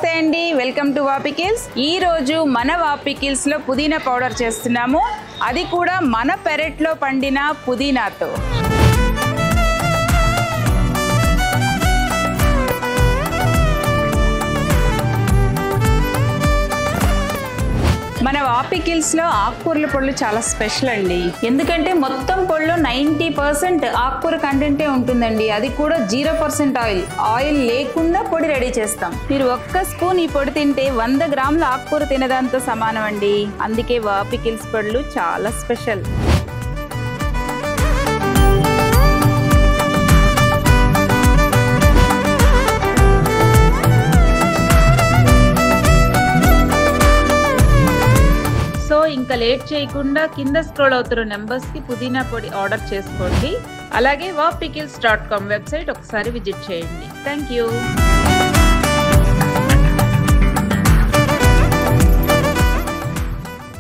నమస్తే అండి, welcome to వాపికిల్స్. ఈ రోజు మన వాపికిల్స్ లో పుదీనా పౌడర్ చేస్తున్నాము, అది కూడా మన పెరట్లో పండిన పుదీనాతో. మన వాపికిల్స్ లో ఆకుకూరల పొడులు చాలా స్పెషల్ అండి. ఎందుకంటే మొత్తం పొడిలో 90% ఆకుకూర కంటెంటే ఉంటుందండి. అది కూడా 0% ఆయిల్ లేకుండా పొడి రెడీ చేస్తాం. మీరు ఒక్క స్పూన్ ఈ పొడి తింటే 100 గ్రాముల ఆకుకూర తినదాంతో సమానం అండి. అందుకే వాపికిల్స్ పొడులు చాలా స్పెషల్. సో ఇంకా లేట్ చేయకుండా కింద స్క్రోల్ అవుతున్న నెంబర్స్ కి పుదీనా పొడి ఆర్డర్ చేసుకోండి. అలాగే wapikils.com వెబ్సైట్ ఒకసారి విజిట్ చేయండి. Thank you.